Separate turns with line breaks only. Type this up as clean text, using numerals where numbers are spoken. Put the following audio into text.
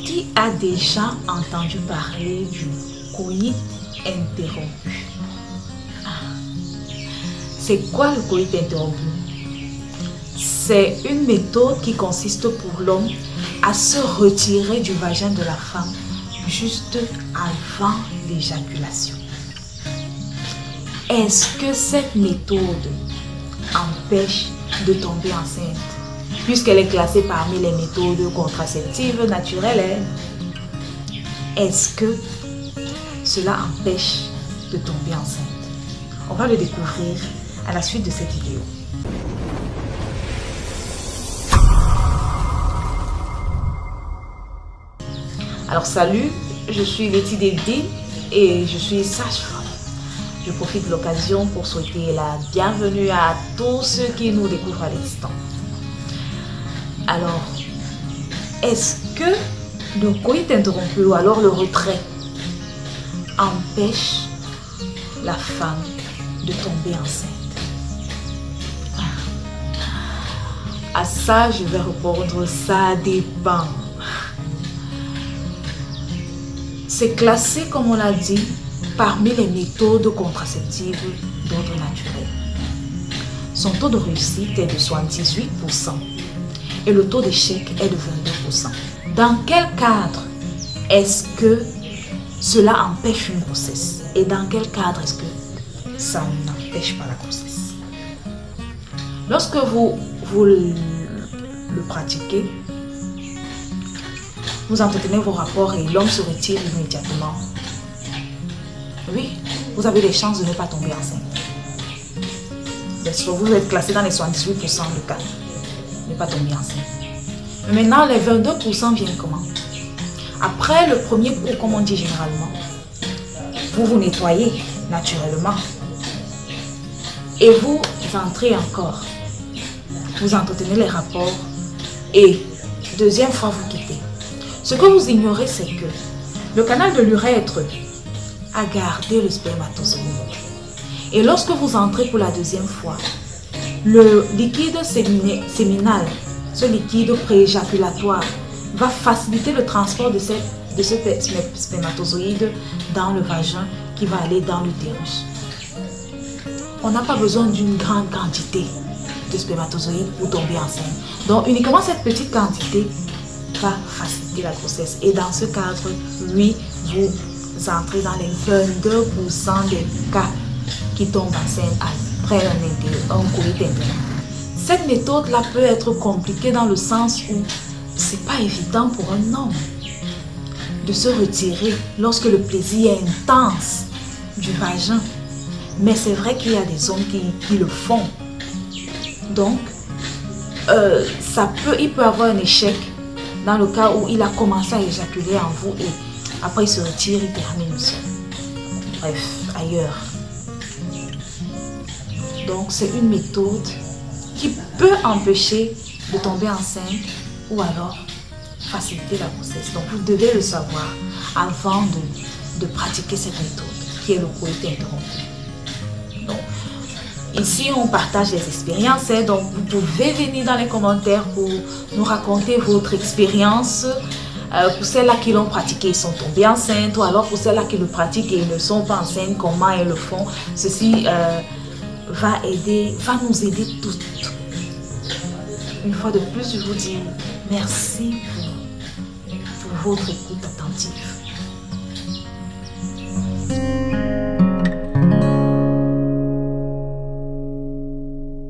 Qui a déjà entendu parler du coït interrompu? C'est quoi le coït interrompu? C'est une méthode qui consiste pour l'homme à se retirer du vagin de la femme juste avant l'éjaculation. Est-ce que cette méthode empêche de tomber enceinte, puisqu'elle est classée parmi les méthodes contraceptives naturelles? Est-ce que cela empêche de tomber enceinte? On va le découvrir à la suite de cette vidéo. Alors salut, je suis Letty Dédé et je suis sage-femme. Je profite de l'occasion pour souhaiter la bienvenue à tous ceux qui nous découvrent à l'instant. Alors, est-ce que le coït interrompu ou alors le retrait empêche la femme de tomber enceinte? À ça, je vais répondre, ça dépend. C'est classé, comme on l'a dit, parmi les méthodes contraceptives d'ordre naturel. Son taux de réussite est de 78% et le taux d'échec est de 22%. Dans quel cadre est-ce que cela empêche une grossesse? Et dans quel cadre est-ce que ça n'empêche pas la grossesse? Lorsque vous le pratiquez, vous entretenez vos rapports et l'homme se retire immédiatement. Oui, vous avez des chances de ne pas tomber enceinte. Bien sûr, vous êtes classé dans les 78% de cas de ne pas tomber enceinte. Mais maintenant, les 22% viennent comment? Après le premier coup, comme on dit généralement, vous vous nettoyez naturellement et vous entrez encore. Vous entretenez les rapports et deuxième fois, vous quittez. Ce que vous ignorez, c'est que le canal de l'urètre a gardé le spermatozoïde. Et lorsque vous entrez pour la deuxième fois, le liquide séminal, ce liquide prééjaculatoire, va faciliter le transport de ce spermatozoïde dans le vagin qui va aller dans l'utérus. On n'a pas besoin d'une grande quantité de spermatozoïdes pour tomber enceinte. Donc uniquement cette petite quantité va faciliter la grossesse. Et dans ce cadre, oui, vous entrez dans les 22% des cas qui tombent enceintes après un coït interrompu. Cette méthode-là peut être compliquée dans le sens où c'est pas évident pour un homme de se retirer lorsque le plaisir est intense du vagin. Mais c'est vrai qu'il y a des hommes qui le font. Donc, il peut avoir un échec dans le cas où il a commencé à éjaculer en vous et après il se retire, il termine seul. Bref, ailleurs. Donc c'est une méthode qui peut empêcher de tomber enceinte ou alors faciliter la grossesse. Donc vous devez le savoir avant de pratiquer cette méthode qui est le coït interrompu. Donc, ici, on partage les expériences, donc vous pouvez venir dans les commentaires pour nous raconter votre expérience. Pour celles-là qui l'ont pratiqué, ils sont tombés enceintes, ou alors pour celles-là qui le pratiquent et ne sont pas enceintes, comment ils le font. Ceci va nous aider toutes. Une fois de plus, je vous dis merci pour votre écoute attentive.